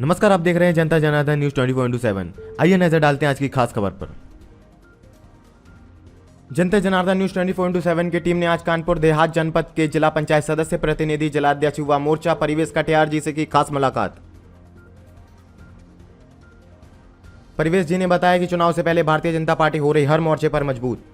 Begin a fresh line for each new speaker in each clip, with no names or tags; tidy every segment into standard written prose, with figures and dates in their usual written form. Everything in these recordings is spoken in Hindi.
नमस्कार, आप देख रहे हैं जनता जनार्दन न्यूज 24/7। आइए नजर डालते हैं आज की खास खबर पर। जनता जनार्दन न्यूज 24/7 की टीम ने आज कानपुर देहात जनपद के जिला पंचायत सदस्य प्रतिनिधि, जिलाध्यक्ष, युवा मोर्चा, परिवेश कटियार जी से की खास मुलाकात। परिवेश जी ने बताया कि चुनाव से पहले भारतीय जनता पार्टी हो रही हर मोर्चे पर मजबूत।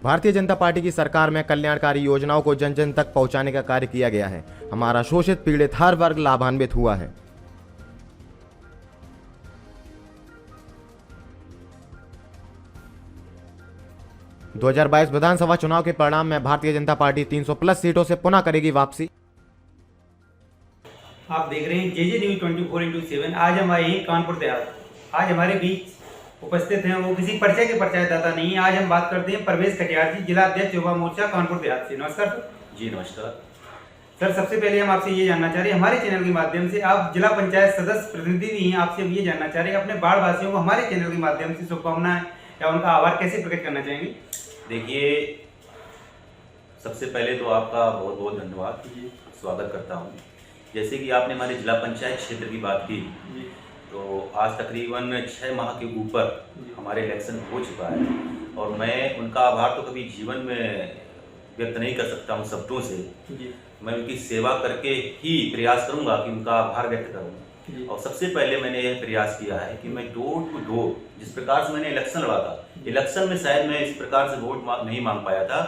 भारतीय जनता पार्टी की सरकार में कल्याणकारी योजनाओं को जन जन तक पहुंचाने का कार्य किया गया है। हमारा शोषित पीड़ित हर वर्ग लाभान्वित हुआ है। – 2022 विधानसभा चुनाव के परिणाम में भारतीय जनता पार्टी 300 प्लस सीटों से पुनः करेगी वापसी।
आप देख रहे हैं जेजे न्यूज 24/7। आज हम आए हैं कानपुर देहात। आज हमारे बीच उपस्थित हैं, वो किसी परिचय के परिचयदाता नहीं है। आज हम बात करते हैं परवेश कटियार जी, जिला अध्यक्ष युवा मोर्चा कानपुर देहात से। नमस्कार सर।
जी नमस्कार
सर, सबसे पहले हम आपसे ये जानना चाह रहे हैं, हमारे चैनल के माध्यम से आप जिला पंचायत सदस्य प्रतिनिधि भी हैं, आपसे ये जानना चाह रहे हैं अपने बाढ़ वासियों को हमारे चैनल के माध्यम से शुभकामनाएं या उनका आभार कैसे प्रकट करना चाहेंगे?
देखिए, सबसे पहले तो आपका बहुत बहुत धन्यवाद, स्वागत करता हूँ। जैसे कि आपने हमारे जिला पंचायत क्षेत्र की बात की, तो आज तकरीबन 6 माह के ऊपर हमारे इलेक्शन हो चुका है और मैं उनका आभार तो कभी जीवन में व्यक्त नहीं कर सकता हूँ शब्दों से। मैं उनकी सेवा करके ही प्रयास करूँगा कि उनका आभार व्यक्त करूँ। और सबसे पहले मैंने यह प्रयास किया है कि मैं डोर टू डोर, जिस प्रकार से मैंने इलेक्शन लड़ा था, इलेक्शन में शायद मैं इस प्रकार से वोट नहीं मांग पाया था।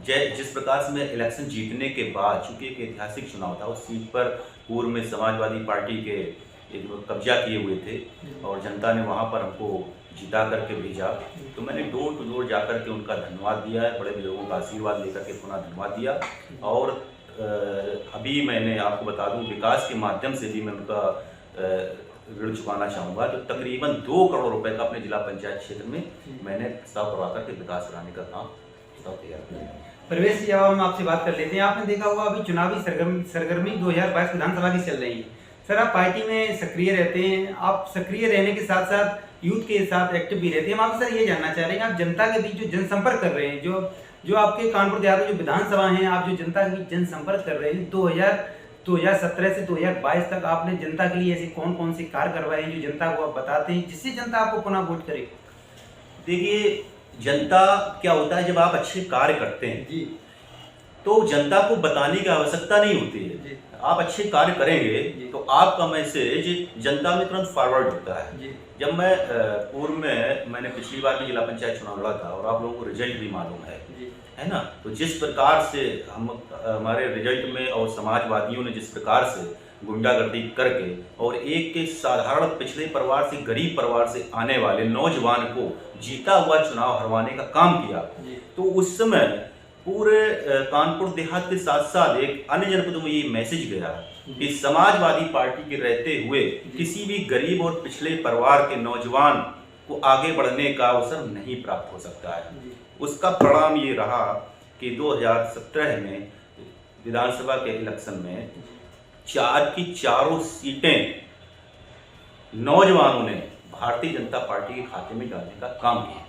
जिस प्रकार से मैं इलेक्शन जीतने के बाद, चूंकि एक ऐतिहासिक चुनाव था, उस सीट पर पूर्व में समाजवादी पार्टी के कब्जा किए हुए थे और जनता ने वहाँ पर हमको जिता करके भेजा, तो मैंने डोर टू डोर जाकर के उनका धन्यवाद दिया है, बड़े लोगों का आशीर्वाद लेकर के पुनः धन्यवाद दिया। और अभी मैंने आपको बता दूं, विकास के माध्यम से भी मैं उनका ऋण चुकाना चाहूँगा। तो तकरीबन 2 करोड़ रुपए का अपने जिला पंचायत क्षेत्र में मैंने प्रस्ताव करवा करके विकास कराने का काम प्रस्ताव तैयार किया।
परवेश जी, अब हम आपसे बात कर लेते हैं। आपने देखा होगा अभी चुनावी सरगर्मी 2022 विधानसभा की चल रही है। सर, आप पार्टी में सक्रिय रहते हैं, आप सक्रिय रहने के साथ साथ यूथ के साथ एक्टिव भी रहते हैं। हम आपसे सर ये जानना चाह रहे हैं, आप जनता के बीच जो जनसंपर्क कर रहे हैं, जो आपके कानपुर देहात में जो विधानसभा हैं, आप जो जनता के बीच जनसंपर्क कर रहे हैं, 2017 से 2022 तक आपने जनता के लिए ऐसे कौन कौन से कार्य करवाए हैं जो जनता को आप बताते हैं, जिससे जनता आपको पुनः वोट करे?
देखिए, जनता क्या होता है, जब आप अच्छे कार्य करते हैं जी, तो जनता को बताने की आवश्यकता नहीं होती है। आप अच्छे कार्य करेंगे तो आपका मैसेज जनता में तुरंत फॉरवर्ड होता है। जब मैं पूर्व में मैंने पिछली बार भी जिला पंचायत चुनाव लड़ा था और आप लोगों को रिजल्ट भी मालूम है ना, तो जिस प्रकार से हमारे रिजल्ट में और समाजवादियों ने जिस प्रकार से गुंडागर्दी करके और एक साधारण पिछड़े परिवार से, गरीब परिवार से आने वाले नौजवान को जीता हुआ चुनाव हरवाने का काम किया, तो उस समय पूरे कानपुर देहात के साथ साथ एक अन्य जनपदों में ये मैसेज गया कि समाजवादी पार्टी के रहते हुए किसी भी गरीब और पिछड़े परिवार के नौजवान को आगे बढ़ने का अवसर नहीं प्राप्त हो सकता है। उसका परिणाम ये रहा कि 2017 में विधानसभा के इलेक्शन में 4 की 4 सीटें नौजवानों ने भारतीय जनता पार्टी के खाते में डालने का काम किया।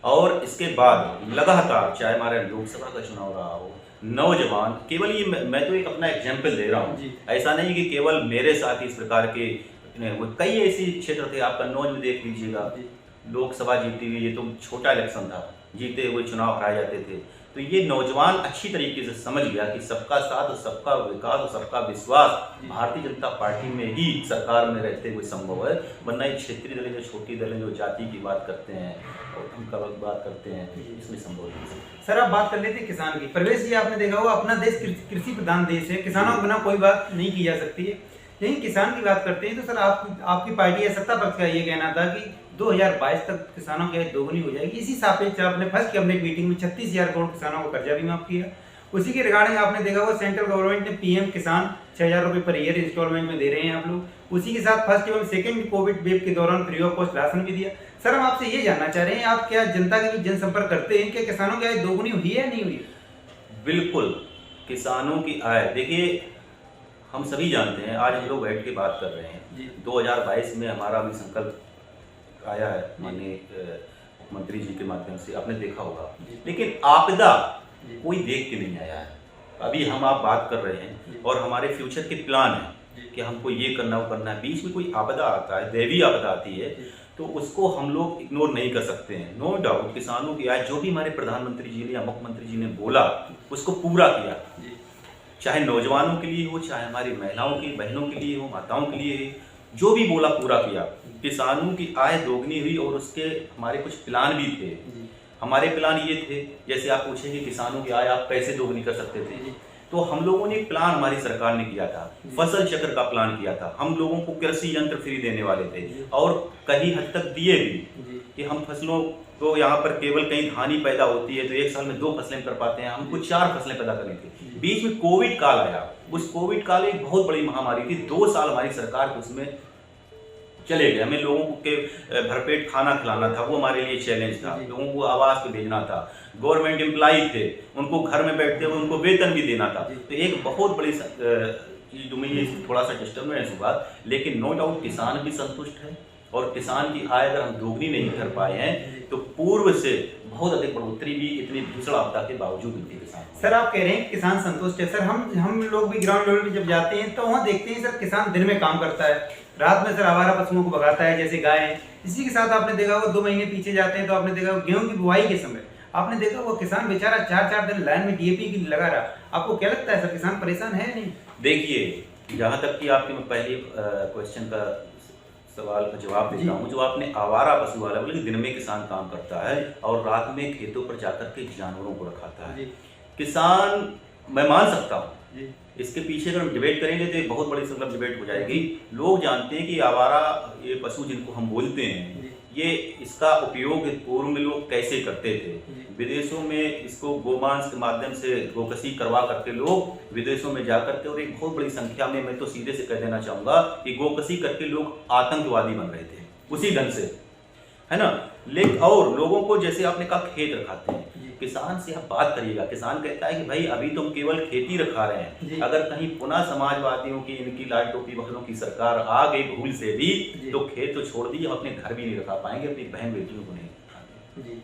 और इसके बाद लगातार, चाहे हमारे लोकसभा का चुनाव रहा हो, नौजवान, केवल ये मैं तो एक अपना एग्जाम्पल दे रहा हूँ, ऐसा नहीं कि केवल मेरे साथ इस प्रकार के कई ऐसे क्षेत्र थे। आपका नौज में देख लीजिएगा, लोकसभा जीती हुई, ये तो छोटा इलेक्शन था, जीते हुए चुनाव हराए जाते थे। तो ये नौजवान अच्छी तरीके से समझ गया कि सबका साथ और सबका विकास और सबका विश्वास भारतीय जनता पार्टी में ही सरकार में रहते हुए संभव है, वरना ये क्षेत्रीय दल, जो छोटी दल जो जाति की बात करते हैं और हम का बात करते हैं, इसमें संभव नहीं।
सर, आप बात कर लेते हैं किसान की। परवेश जी, आपने देखा होगा अपना देश कृषि प्रधान देश है, किसानों के बिना कोई बात नहीं की जा सकती है। लेकिन किसान की बात करते हैं तो सर, आपकी पार्टी या सत्ता पक्ष का ये कहना था कि 2022 तक किसानों की आय दोगुनी हो जाएगी। इसी सापेक्ष आपने फर्स्ट कैबिनेट मीटिंग में 36,000 करोड़ किसानों को कर्जा भी माफ किया। उसी के रिगार्डिंग आपने देखा होगा सेंट्रल गवर्नमेंट ने पीएम किसान 6,000 रुपये पर ईयर इंस्टॉलमेंट में दे रहे हैं आप लोग। उसी के साथ फर्स्ट एवं सेकंड कोविड वेव के दौरान फ्री ऑफ कॉस्ट राशन भी दिया। सर, हम आपसे ये जानना चाह रहे हैं, आप क्या जनता के बीच जनसंपर्क करते हैं, क्या किसानों की आय दोगुनी हुई है या नहीं हुई?
बिल्कुल, किसानों की आय, देखिए हम सभी जानते हैं, आज हम लोग बैठ के बात कर रहे हैं, 2022 में हमारा भी संकल्प आया है माननीय मुख्यमंत्री जी के माध्यम से, आपने देखा होगा। लेकिन आपदा कोई देख के नहीं आया है। अभी हम आप बात कर रहे हैं और हमारे फ्यूचर के प्लान है कि हमको ये करना वो करना है, बीच में कोई आपदा आता है, दैवीय आपदा आती है, तो उसको हम लोग इग्नोर नहीं कर सकते हैं। नो डाउट किसानों की आय जो भी हमारे प्रधानमंत्री जी ने या मुख्यमंत्री जी ने बोला उसको पूरा किया, चाहे नौजवानों के लिए हो, चाहे हमारी महिलाओं की बहनों के लिए हो, माताओं के लिए, जो भी बोला पूरा किया। किसानों की आय दोगुनी हुई और उसके हमारे कुछ प्लान भी थे। हमारे प्लान ये थे, जैसे आप पूछेंगे किसानों की आय आप कैसे दोगुनी कर सकते थे, तो हम लोगों ने एक प्लान हमारी सरकार ने किया था, फसल चक्र का प्लान किया था। हम लोगों को कृषि यंत्र फ्री देने वाले थे और कहीं हद तक दिए भी कि हम फसलों को यहाँ पर केवल कहीं धान ही पैदा होती है तो एक साल में 2 फसलें कर पाते हैं, हमको 4 फसलें पैदा करनी थी। बीच में कोविड काल आया, उस कोविड काल एक बहुत बड़ी महामारी थी। 2 साल हमारी सरकार उसमें चले गए। हमें लोगों के भरपेट खाना खिलाना था, वो हमारे लिए चैलेंज था। लोगों को आवास पे भेजना था, गवर्नमेंट एम्प्लॉई थे, उनको घर में बैठते हुए उनको वेतन भी देना था। तो एक बहुत बड़ी चीज में थोड़ा सा डिस्टर्बेंस हुआ, लेकिन नो डाउट किसान भी संतुष्ट है और किसान की आय अगर हम दोगुनी नहीं कर पाए हैं तो पूर्व से बहुत अधिक बढ़ोतरी भी इतनी भीषण आपदा के बावजूद मिलती है किसान।
सर आप कह रहे हैं किसान संतुष्ट है। सर हम लोग भी ग्राउंड लेवल पे जब जाते हैं तो वहाँ देखते हैं सर किसान दिन में काम करता है, रात में सर आवारा पशुओं को भगाता है जैसे गाय। इसी के साथ आपने देखा होगा 2 महीने पीछे जाते हैं तो आपने देखा गेहूं की बुआई के समय आपने देखा वो किसान बेचारा 4-4 दिन लाइन में डीएपी की लगा रहा। आपको क्या लगता है सर किसान परेशान है नहीं?
देखिए जहाँ तक कि आपके मैं पहले क्वेश्चन का सवाल का जवाब देता हूँ, जो आपने आवारा पशु वाला बोले दिन में किसान काम करता है और रात में खेतों पर जाकर के जानवरों को रखाता है। किसान मैं मान सकता हूँ, इसके पीछे अगर हम डिबेट करेंगे तो एक बहुत बड़ी संख्या डिबेट हो जाएगी। लोग जानते हैं कि आवारा ये पशु जिनको हम बोलते हैं ये इसका उपयोग पूर्व में लोग कैसे करते थे। विदेशों में इसको गोमांस के माध्यम से गोकसी करवा करके लोग विदेशों में जाकर के और एक बहुत बड़ी संख्या में, मैं तो सीधे से कह देना चाहूंगा कि गोकसी करके लोग आतंकवादी बन रहे थे उसी ढंग से, है ना। लेकिन और लोगों को जैसे आपने कहा खेत रखाते हैं, किसान से आप बात करिएगा, किसान कहता है कि भाई अभी तो हम केवल खेती रखा रहे हैं, अगर कहीं पुनः समाजवादियों की इनकी लाल टोपी बखलों की सरकार आ गई भूल से भी तो खेत तो छोड़ दिए, अपने घर भी नहीं रखा पाएंगे, अपनी बहन बेटियों को नहीं।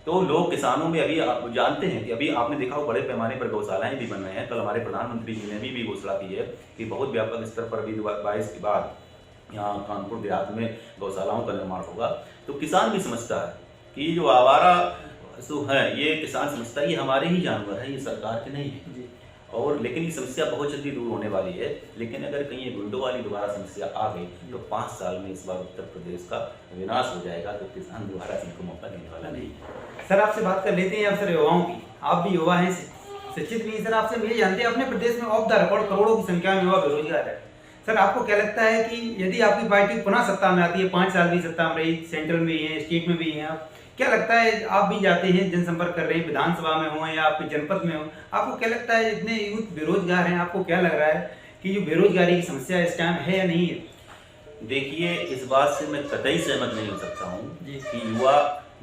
तो लोग किसानों में अभी आप जानते हैं कि अभी आपने देखा हो बड़े पैमाने पर गौशालाएं भी बन रहे हैं। कल हमारे प्रधानमंत्री जी ने भी घोषणा की है कि बहुत व्यापक स्तर पर अभी 22 के बाद यहाँ कानपुर देहात में गौशालाओं का निर्माण होगा। तो किसान भी समझता है कि जो आवारा पशु हैं ये किसान समझता है ये हमारे ही जानवर हैं, ये सरकार के नहीं है। और लेकिन ये समस्या बहुत जल्दी दूर होने वाली है। लेकिन अगर कहीं ये गुंडों वाली दोबारा समस्या आ गई तो 5 साल में इस बार उत्तर प्रदेश का विनाश हो जाएगा, तो किसान दोबारा इनको मौका देने वाला नहीं है।
सर आपसे बात कर लेते हैं अब सर युवाओं की, आप भी युवा हैं, शिक्षित भी हैं। सर आपसे हम ये जानते हैं अपने प्रदेश में ऑफ द रिकॉर्ड करोड़ों की संख्या में युवा बेरोजगार है। सर आपको क्या लगता है कि यदि आपकी पार्टी पुनः सत्ता में आती है, 5 साल भी सत्ता में रही, सेंट्रल में भी है, स्टेट में भी हैं, आप क्या लगता है, आप भी जाते हैं जनसंपर्क कर रहे हैं, विधानसभा में हो या आपके जनपद में हो, आपको क्या लगता है इतने यूथ बेरोजगार हैं, आपको क्या लग रहा है कि जो बेरोजगारी की समस्या इस टाइम है या नहीं है?
देखिए इस बात से मैं कतई सहमत नहीं हो सकता हूँ कि युवा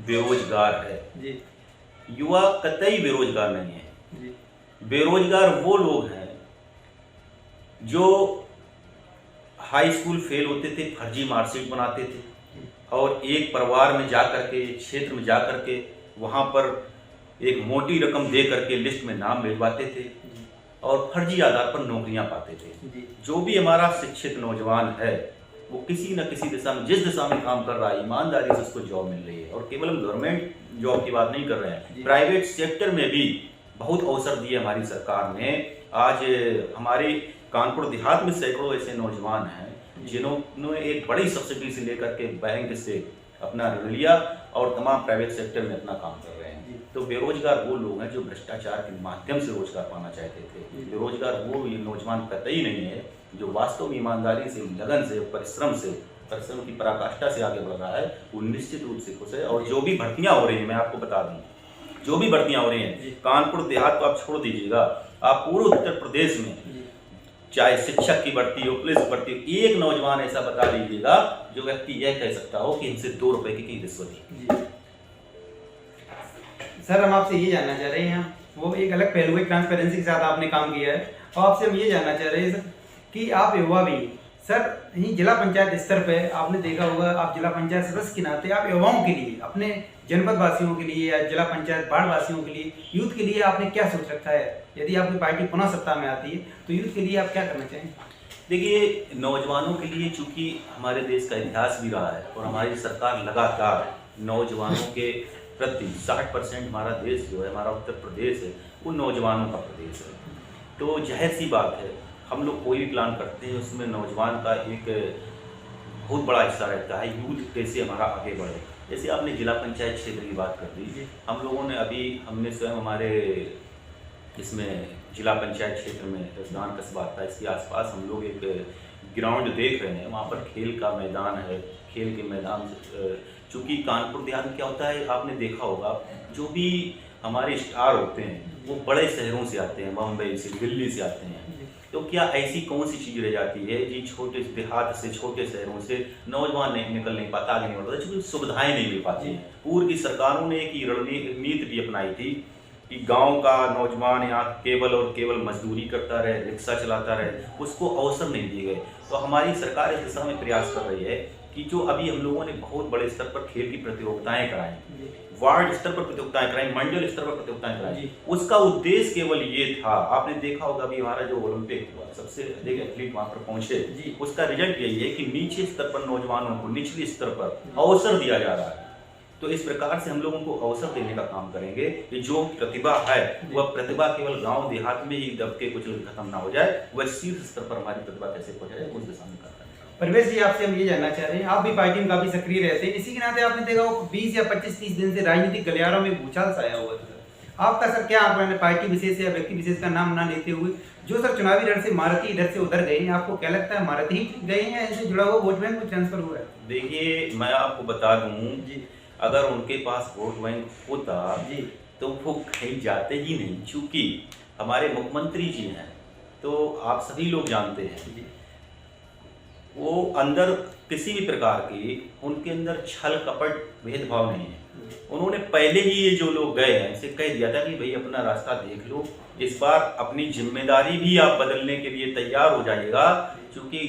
बेरोजगार है। युवा कतई बेरोजगार नहीं है। बेरोजगार वो लोग हैं जो हाई स्कूल फेल होते थे, फर्जी मार्कशीट बनाते थे और एक परिवार में जाकर के, क्षेत्र में जाकर के वहाँ पर एक मोटी रकम दे करके लिस्ट में नाम मिलवाते थे और फर्जी आधार पर नौकरियां पाते थे। जो भी हमारा शिक्षित नौजवान है वो किसी न किसी दिशा में, जिस दिशा में काम कर रहा है, ईमानदारी से उसको जॉब मिल रही है। और केवल हम गवर्नमेंट जॉब की बात नहीं कर रहे हैं, प्राइवेट सेक्टर में भी बहुत अवसर दिए हमारी सरकार ने। आज हमारे कानपुर देहात में सैकड़ों ऐसे नौजवान हैं जिन्होंने एक बड़ी सब्सिडी से लेकर के बैंक से अपना ऋण लिया और तमाम प्राइवेट सेक्टर में अपना काम कर रहे हैं। तो बेरोजगार वो लोग हैं जो भ्रष्टाचार के माध्यम से रोजगार पाना चाहते थे। बेरोजगार वो नौजवान कतई नहीं है जो वास्तव में ईमानदारी से, लगन से, परिश्रम की पराकाष्ठा से आगे बढ़ रहा है, वो निश्चित रूप से खुश है। और जो भी भर्तियां हो रही हैं, मैं आपको बता दूं, जो भी भर्तियां हो रही हैं कानपुर देहात को आप छोड़ दीजिएगा, आप पूरे उत्तर प्रदेश में चाहे शिक्षक की भर्ती हो, पुलिस की भर्ती हो, एक नौजवान ऐसा बता दीजिएगा जो व्यक्ति यह कह सकता हो कि इनसे 2 रुपए की रिश्वत दी।
सर हम आपसे ये जानना चाह रहे हैं, वो एक अलग पहलू है, ट्रांसपेरेंसी के साथ आपने काम किया है, और आपसे हम ये जानना चाह रहे हैं सर कि आप युवा भी सर यही जिला पंचायत स्तर पे आपने देखा होगा, आप जिला पंचायत सदस्य के नाते आप युवाओं के लिए, अपने जनपद वासियों के लिए या जिला पंचायत बाढ़ वासियों के लिए, यूथ के लिए आपने क्या सोच रखा है? यदि आपकी पार्टी पुनः सत्ता में आती है तो यूथ के लिए आप क्या करना चाहेंगे?
देखिए, नौजवानों के लिए चूंकि हमारे देश का इतिहास भी रहा है और हमारी सरकार लगातार नौजवानों के प्रति 60% हमारा देश जो है, हमारा उत्तर प्रदेश है, वो नौजवानों का प्रदेश है। तो जाहिर सी बात है, हम लोग कोई भी प्लान करते हैं उसमें नौजवान का एक बहुत बड़ा हिस्सा रहता है। यूथ कैसे हमारा आगे बढ़े, जैसे आपने जिला पंचायत क्षेत्र की बात कर दी, हम लोगों ने हमने स्वयं हमारे इसमें जिला पंचायत क्षेत्र में रसदान कस्बा था, इसके आसपास हम लोग एक ग्राउंड देख रहे हैं। वहाँ पर खेल का मैदान है। खेल के मैदान चूँकि कानपुर देहात में क्या होता है, आपने देखा होगा, जो भी हमारे स्टार होते हैं वो बड़े शहरों से आते हैं, मुंबई से, दिल्ली से आते हैं। तो क्या ऐसी कौन सी चीज़ रह जाती है जी छोटे देहात से, छोटे शहरों से नौजवान नहीं निकल नहीं पाता, आगे नहीं बढ़ता, क्योंकि सुविधाएं नहीं मिल पाती। पूर्व की सरकारों ने एक रणनीति भी अपनाई थी कि गांव का नौजवान यहाँ केवल और केवल मजदूरी करता रहे, रिक्शा चलाता रहे, उसको अवसर नहीं दिए गए। तो हमारी सरकार इस दिशा में प्रयास कर रही है कि जो अभी हम लोगों ने बहुत बड़े स्तर पर खेल की प्रतियोगिताएं कराई, वार्ड स्तर पर प्रतियोगिताएं कराई, मंडल स्तर पर प्रतियोगिताएं कराई, उसका उद्देश्य केवल ये था। आपने देखा होगा अभी हमारा जो ओलंपिक हुआ, सबसे अधिक एथलीट वहां पर पहुंचे, उसका रिजल्ट यही है कि नीचे स्तर पर नौजवानों को निचले स्तर पर अवसर दिया जा रहा है। तो इस प्रकार से हम लोगों को अवसर देने का काम करेंगे कि जो प्रतिभा है वह प्रतिभा केवल गांव देहात में ही दबके कुछ खत्म ना हो जाए, वह शीर्ष स्तर पर हमारी प्रतिभा कैसे पहुंच जाए, उस दिशा में कर रहे हैं।
परवेश जी, आपसे हम ये जानना चाह रहे हैं, आप भी पार्टी में काफी सक्रिय रहते हैं, इसी के नाते आपने देखा हो 20 या 25-30 दिन से राजनीतिक गलियारों में भूचाल छाया हुआ है। आपका सर क्या आंकलन है, पार्टी विशेष या व्यक्ति विशेष का नाम ना लेते हुए, जो सर चुनावी रण से मारुति इधर से उधर गए हैं, आपको क्या लगता है मारुति ही गए हैं या इनसे जुड़ा हुआ वोट बैंक को ट्रांसफर हुआ है?
देखिए, मैं आपको बता दूं जी, अगर उनके पास वोट बैंक होता जी तो वो कहीं जाते ही नहीं। चूंकि हमारे मुख्यमंत्री जी हैं, तो आप सभी लोग जानते हैं जी, वो अंदर किसी भी प्रकार की उनके अंदर छल कपट भेदभाव नहीं है। उन्होंने पहले ही ये जो लोग गए हैं इसे कह दिया था कि भाई अपना रास्ता देख लो, इस बार अपनी जिम्मेदारी भी आप बदलने के लिए तैयार हो जाइएगा, क्योंकि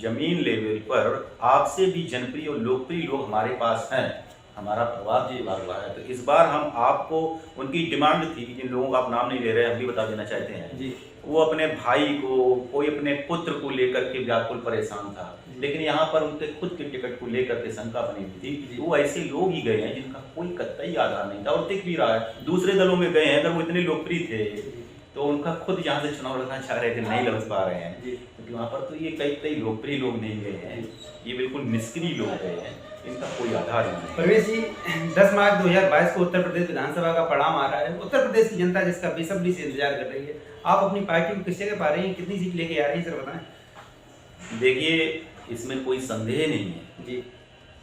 जमीन लेवल पर आपसे भी जनप्रिय और लोकप्रिय लोग हमारे पास हैं, हमारा प्रभाव जी बढ़ रहा है। तो इस बार हम आपको, उनकी डिमांड थी, जिन लोगों का आप नाम नहीं ले रहे, हम भी बता देना चाहते हैं जी, वो अपने भाई को, कोई अपने पुत्र को लेकर के व्याकुल परेशान था, लेकिन यहाँ पर उनके खुद के टिकट को लेकर के शंका बनी हुई थी। वो ऐसे लोग ही गए हैं जिनका कोई कतई आधार नहीं था और दिख भी रहा है। दूसरे दलों में गए हैं, अगर वो इतने लोकप्रिय थे तो उनका खुद यहाँ से चुनाव लड़ना चाह रहे थे, नहीं लड़ पा रहे हैं, क्योंकि वहाँ पर तो ये कई लोकप्रिय लोग नहीं गए हैं, ये बिल्कुल निष्क्रिय लोग गए हैं, इनका कोई आधार नहीं।
परवेश जी, 10 मार्च 2022 को उत्तर प्रदेश विधानसभा का परिणाम आ रहा है। उत्तर प्रदेश की जनता जिसका बेसब्री से इंतजार कर रही है, आप अपनी पार्टी को किस जगह पा रहे हैं, कितनी सीट लेके आ रही है, सर बताएं।
देखिए, इसमें कोई संदेह नहीं है जी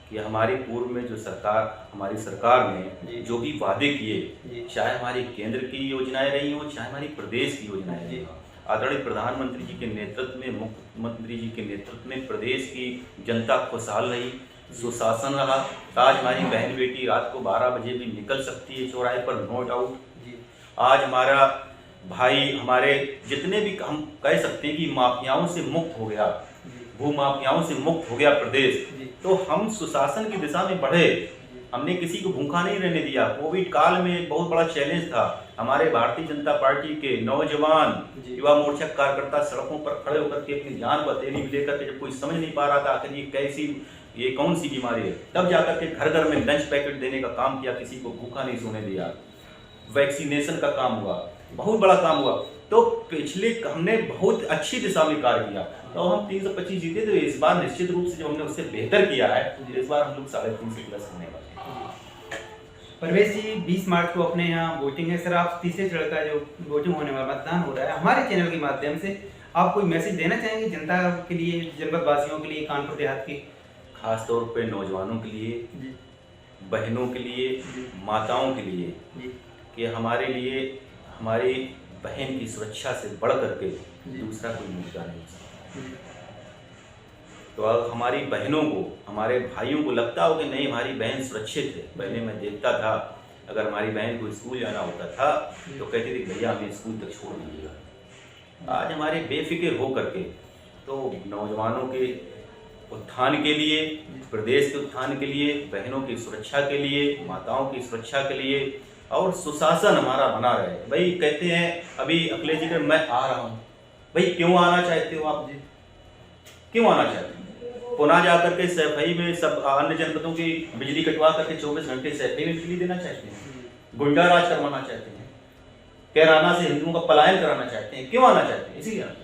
कि हमारी पूर्व में जो सरकार, हमारी सरकार ने जो भी वादे किए, चाहे हमारी केंद्र की योजनाएं रही हो, चाहे हमारी प्रदेश की योजनाएं रही हो, आदरणीय प्रधानमंत्री जी के नेतृत्व में, मुख्यमंत्री जी के नेतृत्व में प्रदेश की जनता खुशहाल रही, सुशासन रहा। आज हमारी बहन बेटी रात को 12 बजे भी निकल सकती है चौराहे पर, नो डाउट। आज हमारा भाई, हमारे जितने भी, हम कह सकते हैं कि माफियाओं से मुक्त हो गया, भू माफियाओं से मुक्त हो गया प्रदेश। तो हम सुशासन की दिशा में बढ़े, हमने किसी को भूखा नहीं रहने दिया। कोविड काल में बहुत बड़ा चैलेंज था, हमारे भारतीय जनता पार्टी के नौजवान युवा मोर्चा कार्यकर्ता सड़कों पर खड़े होकर के अपनी जान पर हथेली लेकर के, जब कोई समझ नहीं पा रहा था आखिर ये कौन सी बीमारी है, तब जाकर के घर घर में लंच पैकेट देने का काम किया, किसी को भूखा नहीं सोने दिया, वैक्सीनेशन का काम हुआ, बहुत बड़ा काम हुआ। तो पिछले हमने बहुत अच्छी दिशा में कार्य किया, तो हम 325 जीते, तो इस बार निश्चित रूप से जब हमने उससे बेहतर किया है, तो इस बार हम लोग 350 प्लस होने वाले हैं।
परवेश जी, 20 मार्च को अपने यहाँ वोटिंग है सर, आप तीसरे चरण का जो वोटिंग होने वाला मतदान हो रहा है, हमारे चैनल के माध्यम से आप कोई मैसेज देना चाहेंगे जनता के लिए, जनपद वासियों के लिए, कानपुर देहात की,
खास तौर पे नौजवानों के लिए, बहनों के लिए, माताओं के लिए, कि हमारे लिए हमारी बहन की सुरक्षा से बढ़ करके दूसरा कोई मुद्दा नहीं है। तो अब हमारी बहनों को, हमारे भाइयों को लगता हो कि नहीं हमारी बहन सुरक्षित है। पहले मैं देखता था, अगर हमारी बहन को स्कूल जाना होता था तो कहते थे भैया हमें स्कूल तक छोड़ दीजिएगा। आज हमारे बेफिक्र हो करके तो नौजवानों के उत्थान के लिए, प्रदेश के उत्थान के लिए, बहनों की सुरक्षा के लिए, माताओं की सुरक्षा के लिए और सुशासन हमारा बना रहे। भाई कहते हैं अभी अखिलेश जी मैं आ रहा हूँ, भाई क्यों आना चाहते हो आप जी? क्यों आना चाहते हैं? पुनः जाकर के सफाई में सब अन्य जनपदों की बिजली कटवा करके 24 घंटे सफाई में बिजली देना चाहते हैं, गुंडा राज करवाना चाहते हैं, कैराना से हिंदुओं का पलायन कराना चाहते हैं। क्यों आना चाहते हैं? इसीलिए आते हैं।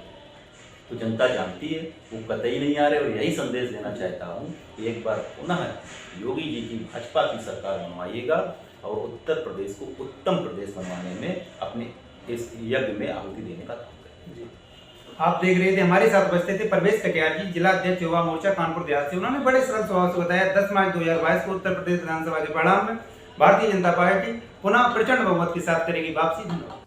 तो जनता जानती है, वो कतई नहीं आ रहे। और यही संदेश देना चाहता हूँ कि एक बार पुनः योगी जी की भाजपा की सरकार बनवाइएगा और उत्तर प्रदेश को उत्तम प्रदेश बनवाने में अपने इस यज्ञ में आहुति देने का काम करें।
आप देख रहे थे, हमारे साथ उपस्थित थे परवेश कटियार जी, जिला अध्यक्ष युवा मोर्चा कानपुर देहात से। उन्होंने बड़े सरल स्वभाव से बताया 10 मार्च 2022 को उत्तर प्रदेश विधानसभा के परिणाम में भारतीय जनता पार्टी पुनः प्रचंड बहुमत के साथ करेगी वापसी। धन्यवाद।